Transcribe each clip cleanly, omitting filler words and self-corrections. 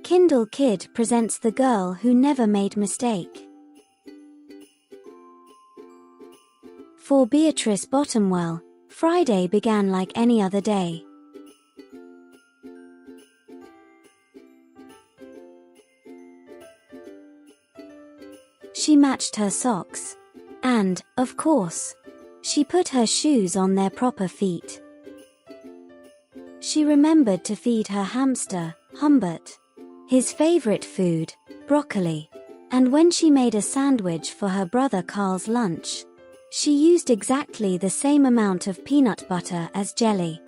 Kindle Kid presents The Girl Who Never Made Mistake. For Beatrice Bottomwell, Friday began like any other day. She matched her socks. And, of course, she put her shoes on their proper feet. She remembered to feed her hamster, Humbert, his favorite food, broccoli. And when she made a sandwich for her brother Carl's lunch, she used exactly the same amount of peanut butter as jelly.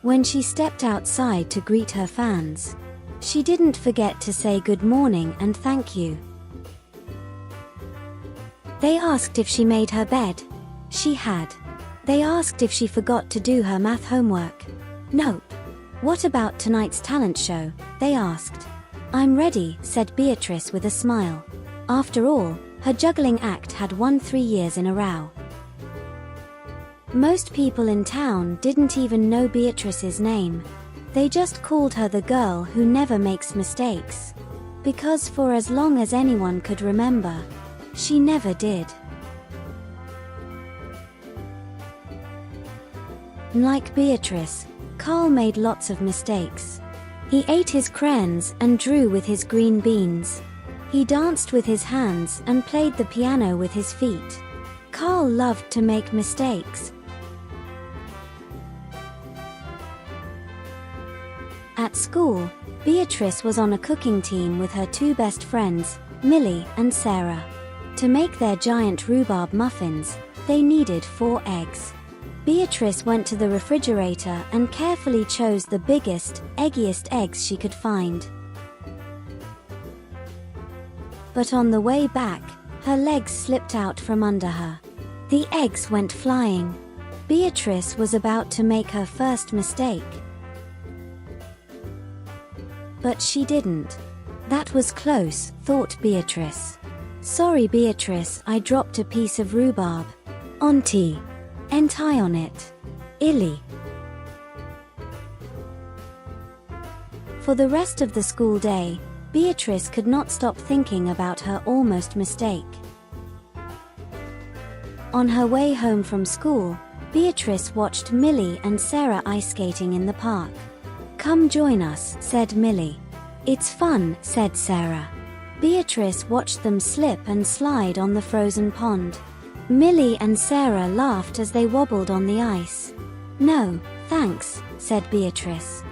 When she stepped outside to greet her fans, she didn't forget to say good morning and thank you. They asked if she made her bed. She had. They asked if she forgot to do her math homework. Nope. What about tonight's talent show? They asked. I'm ready, said Beatrice with a smile. After all, her juggling act had won 3 years in a row. Most people in town didn't even know Beatrice's name. They just called her the girl who never makes mistakes. Because for as long as anyone could remember, she never did. Like Beatrice, Carl made lots of mistakes. He ate his crayons and drew with his green beans. He danced with his hands and played the piano with his feet. Carl loved to make mistakes. At school, Beatrice was on a cooking team with her 2 best friends, Millie and Sarah. To make their giant rhubarb muffins, they needed 4 eggs. Beatrice went to the refrigerator and carefully chose the biggest, eggiest eggs she could find. But on the way back, her legs slipped out from under her. The eggs went flying. Beatrice was about to make her first mistake. But she didn't. That was close, thought Beatrice. Sorry Beatrice, I dropped a piece of rhubarb. Auntie. Entie on it. Illy. For the rest of the school day, Beatrice could not stop thinking about her almost mistake. On her way home from school, Beatrice watched Millie and Sarah ice skating in the park. Come join us, said Millie. It's fun, said Sarah. Beatrice watched them slip and slide on the frozen pond. Millie and Sarah laughed as they wobbled on the ice. No, thanks, said Beatrice.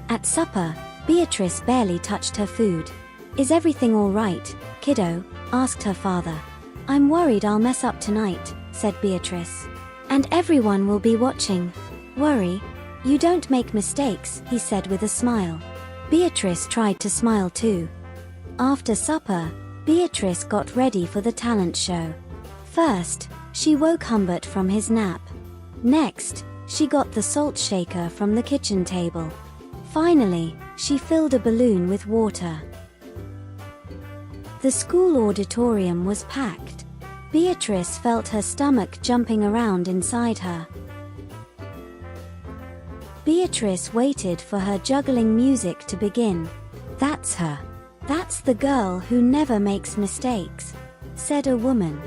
At supper, Beatrice barely touched her food. Is everything all right, kiddo? Asked her father. I'm worried I'll mess up tonight, said Beatrice. And everyone will be watching. Worry? You don't make mistakes, he said with a smile. Beatrice tried to smile too. After supper, Beatrice got ready for the talent show. First, she woke Humbert from his nap. Next, she got the salt shaker from the kitchen table. Finally, she filled a balloon with water. The school auditorium was packed. Beatrice felt her stomach jumping around inside her. Beatrice waited for her juggling music to begin. That's her. That's the girl who never makes mistakes, said a woman.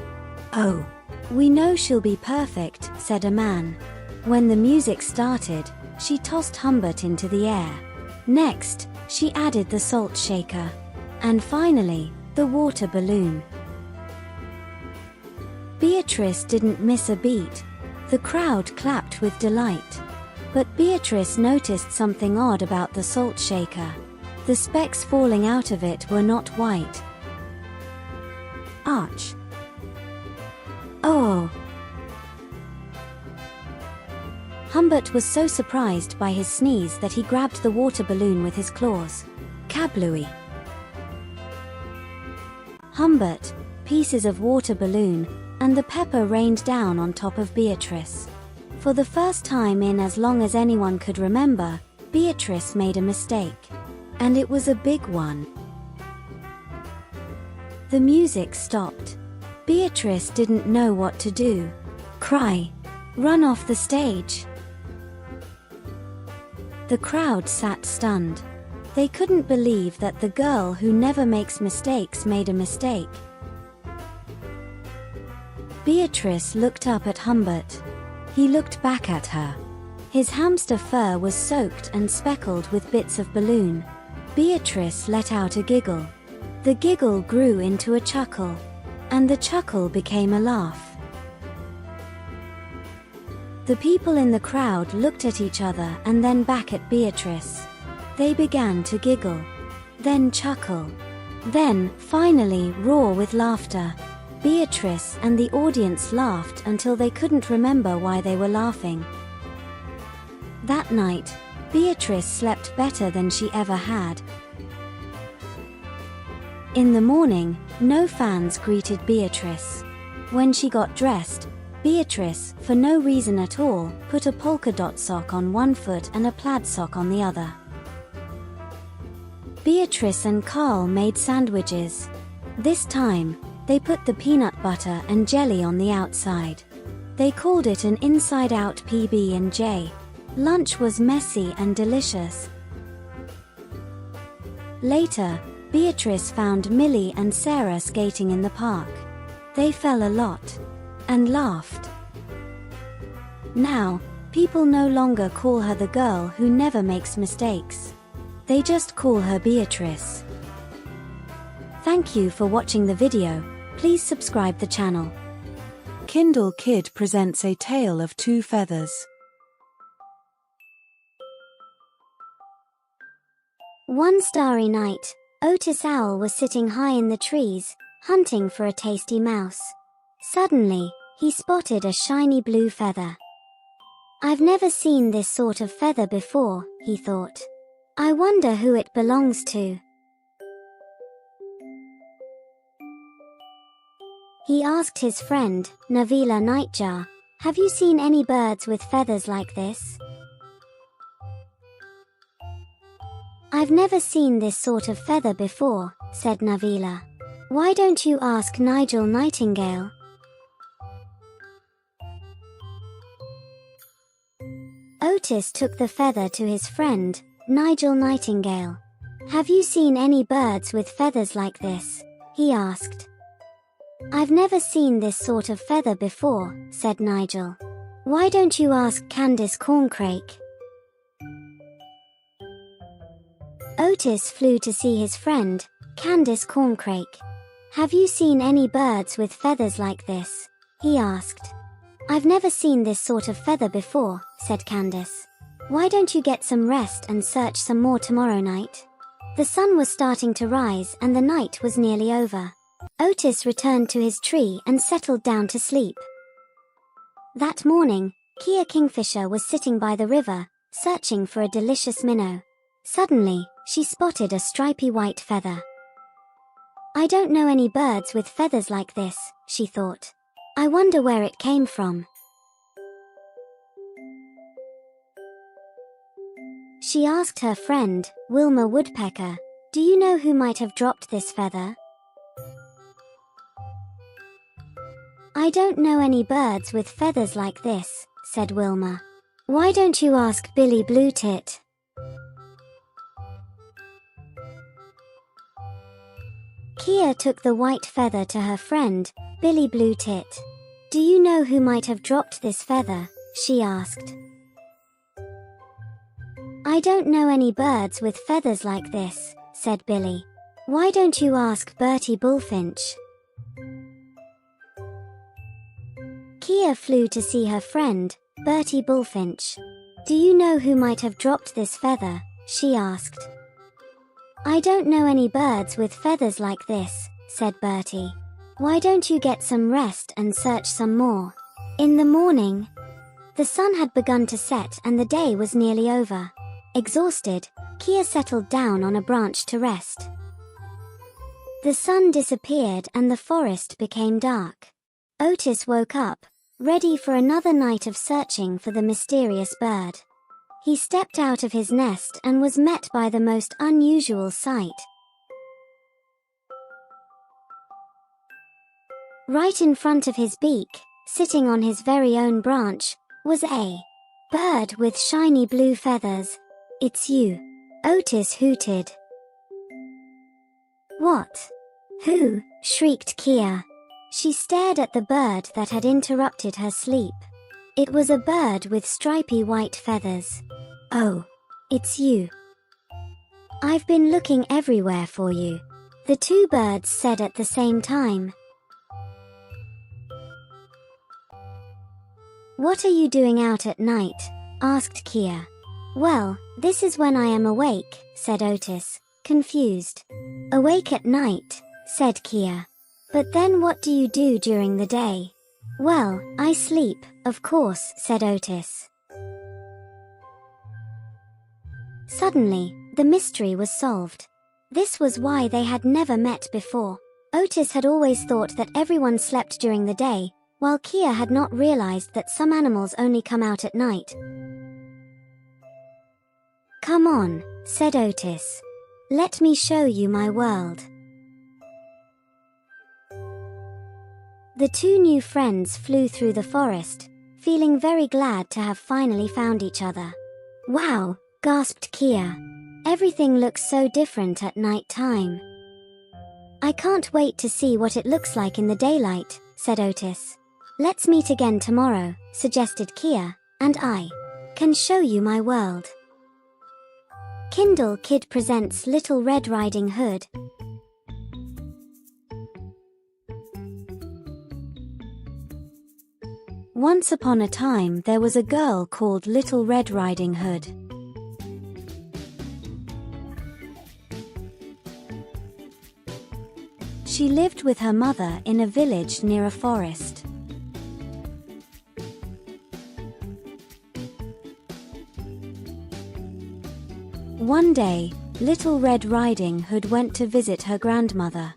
Oh, we know she'll be perfect, said a man. When the music started, she tossed Humbert into the air. Next, she added the salt shaker. And finally, the water balloon. Beatrice didn't miss a beat. The crowd clapped with delight. But Beatrice noticed something odd about the salt shaker. The specks falling out of it were not white. Arch. Oh! Humbert was so surprised by his sneeze that he grabbed the water balloon with his claws. Kablooey! Humbert, pieces of water balloon, and the pepper rained down on top of Beatrice. For the first time in as long as anyone could remember, Beatrice made a mistake. And it was a big one. The music stopped. Beatrice didn't know what to do. Cry. Run off the stage. The crowd sat stunned. They couldn't believe that the girl who never makes mistakes made a mistake. Beatrice looked up at Humbert. He looked back at her. His hamster fur was soaked and speckled with bits of balloon. Beatrice let out a giggle. The giggle grew into a chuckle. And the chuckle became a laugh. The people in the crowd looked at each other and then back at Beatrice. They began to giggle. Then chuckle. Then, finally, roar with laughter. Beatrice and the audience laughed until they couldn't remember why they were laughing. That night, Beatrice slept better than she ever had. In the morning, no fans greeted Beatrice. When she got dressed, Beatrice, for no reason at all, put a polka dot sock on one foot and a plaid sock on the other. Beatrice and Carl made sandwiches. This time, they put the peanut butter and jelly on the outside. They called it an inside-out PB&J. Lunch was messy and delicious. Later, Beatrice found Millie and Sarah skating in the park. They fell a lot. And laughed. Now, people no longer call her the girl who never makes mistakes. They just call her Beatrice. Thank you for watching the video. Please subscribe the channel. Kindle Kid presents A Tale of Two Feathers. One starry night, Otis Owl was sitting high in the trees, hunting for a tasty mouse. Suddenly, he spotted a shiny blue feather. "I've never seen this sort of feather before," he thought. "I wonder who it belongs to." He asked his friend, Navila Nightjar, "Have you seen any birds with feathers like this?" "I've never seen this sort of feather before," said Navila. "Why don't you ask Nigel Nightingale?" Otis took the feather to his friend, Nigel Nightingale. "Have you seen any birds with feathers like this?" he asked. "I've never seen this sort of feather before," said Nigel. "Why don't you ask Candace Corncrake?" Otis flew to see his friend, Candace Corncrake. "Have you seen any birds with feathers like this?" he asked. "I've never seen this sort of feather before," said Candace. "Why don't you get some rest and search some more tomorrow night?" The sun was starting to rise and the night was nearly over. Otis returned to his tree and settled down to sleep. That morning, Kia Kingfisher was sitting by the river, searching for a delicious minnow. Suddenly, she spotted a stripy white feather. "I don't know any birds with feathers like this," she thought. "I wonder where it came from." She asked her friend, Wilma Woodpecker, "Do you know who might have dropped this feather?" "I don't know any birds with feathers like this," said Wilma. "Why don't you ask Billy Bluetit?" Kia took the white feather to her friend, Billy Bluetit. "Do you know who might have dropped this feather?" she asked. "I don't know any birds with feathers like this," said Billy. "Why don't you ask Bertie Bullfinch?" Kia flew to see her friend, Bertie Bullfinch. "Do you know who might have dropped this feather?" she asked. "I don't know any birds with feathers like this," said Bertie. "Why don't you get some rest and search some more?" In the morning, the sun had begun to set and the day was nearly over. Exhausted, Kia settled down on a branch to rest. The sun disappeared and the forest became dark. Otis woke up, ready for another night of searching for the mysterious bird. He stepped out of his nest and was met by the most unusual sight. Right in front of his beak, sitting on his very own branch, was a bird with shiny blue feathers. It's you. Otis hooted. What? Who? Shrieked Kia. She stared at the bird that had interrupted her sleep. It was a bird with stripy white feathers. Oh, it's you. I've been looking everywhere for you, the two birds said at the same time. What are you doing out at night? Asked Kia. Well, this is when I am awake, said Otis, confused. Awake at night, said Kia. But then what do you do during the day? Well, I sleep, of course, said Otis. Suddenly, the mystery was solved. This was why they had never met before. Otis had always thought that everyone slept during the day, while Kia had not realized that some animals only come out at night. Come on, said Otis. Let me show you my world. The two new friends flew through the forest, feeling very glad to have finally found each other. Wow, gasped Kia. Everything looks so different at night time. I can't wait to see what it looks like in the daylight, said Otis. Let's meet again tomorrow, suggested Kia, and I can show you my world. Kindle Kid presents Little Red Riding Hood. Once upon a time there was a girl called Little Red Riding Hood. She lived with her mother in a village near a forest. One day, Little Red Riding Hood went to visit her grandmother.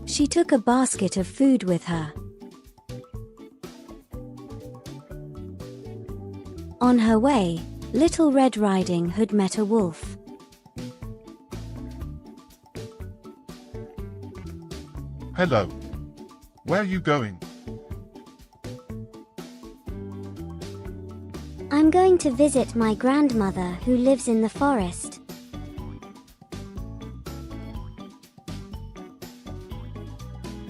She took a basket of food with her. On her way, Little Red Riding Hood met a wolf. Hello. Where are you going? I'm going to visit my grandmother who lives in the forest.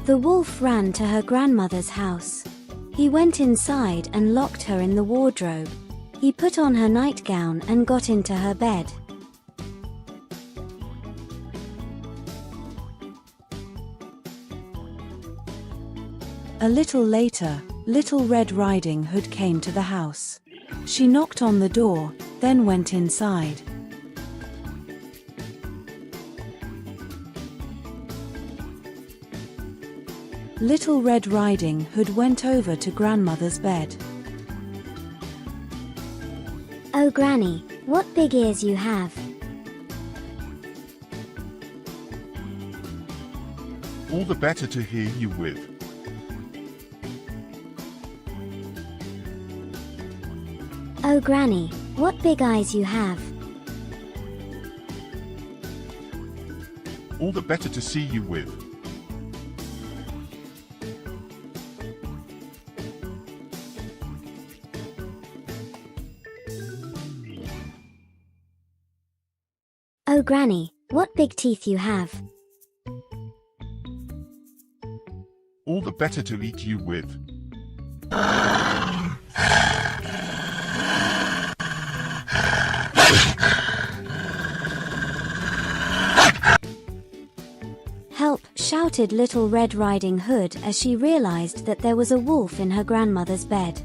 The wolf ran to her grandmother's house. He went inside and locked her in the wardrobe. He put on her nightgown and got into her bed. A little later, Little Red Riding Hood came to the house. She knocked on the door, then went inside. Little Red Riding Hood went over to grandmother's bed. Oh Granny, what big ears you have. All the better to hear you with. Oh Granny, what big eyes you have. All the better to see you with. Oh Granny, what big teeth you have. All the better to eat you with. Help! Shouted Little Red Riding Hood as she realized that there was a wolf in her grandmother's bed.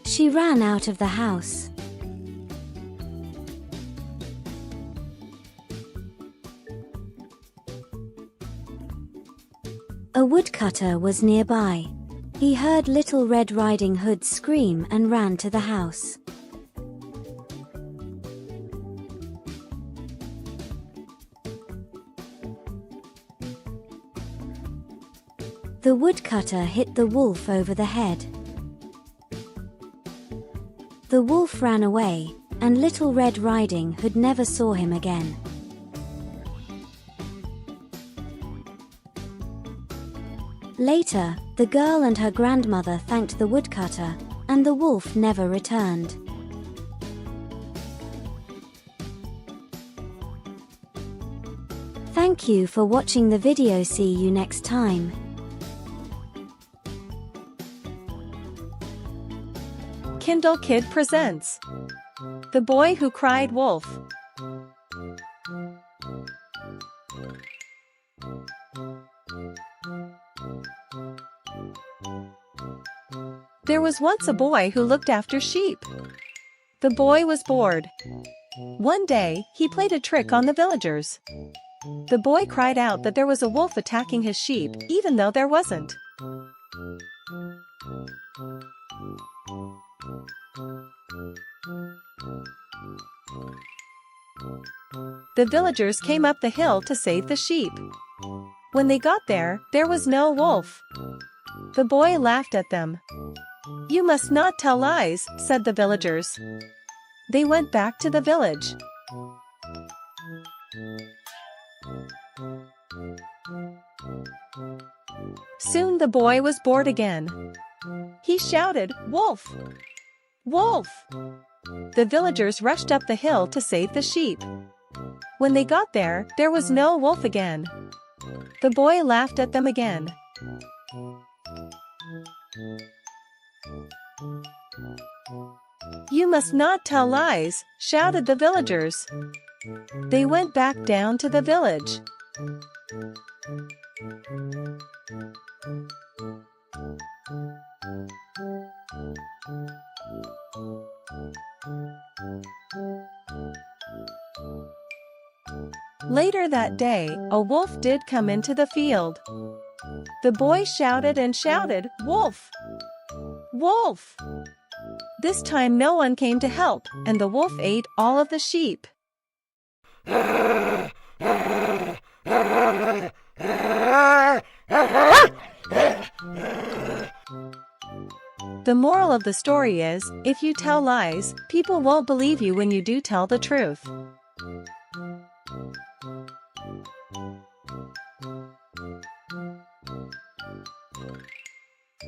She ran out of the house. A woodcutter was nearby. He heard Little Red Riding Hood scream and ran to the house. The woodcutter hit the wolf over the head. The wolf ran away, and Little Red Riding Hood never saw him again. Later, the girl and her grandmother thanked the woodcutter, and the wolf never returned. Thank you for watching the video. See you next time. Kindle Kid presents The Boy Who Cried Wolf. There was once a boy who looked after sheep. The boy was bored. One day, he played a trick on the villagers. The boy cried out that there was a wolf attacking his sheep, even though there wasn't. The villagers came up the hill to save the sheep. When they got there was no wolf. The boy laughed at them. "You must not tell lies," said the villagers. They went back to the village. Soon the boy was bored again. He shouted, "Wolf! Wolf!" The villagers rushed up the hill to save the sheep. When they got there was no wolf again. The boy laughed at them again. "You must not tell lies," shouted the villagers. They went back down to the village. Later that day, a wolf did come into the field. The boy shouted and shouted, "Wolf! Wolf!" This time no one came to help, and the wolf ate all of the sheep. The moral of the story is, if you tell lies, people won't believe you when you do tell the truth.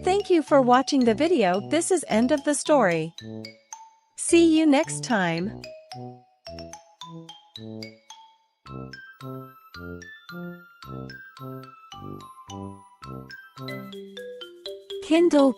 Thank you for watching the video. This is end of the story. See you next time. Kindle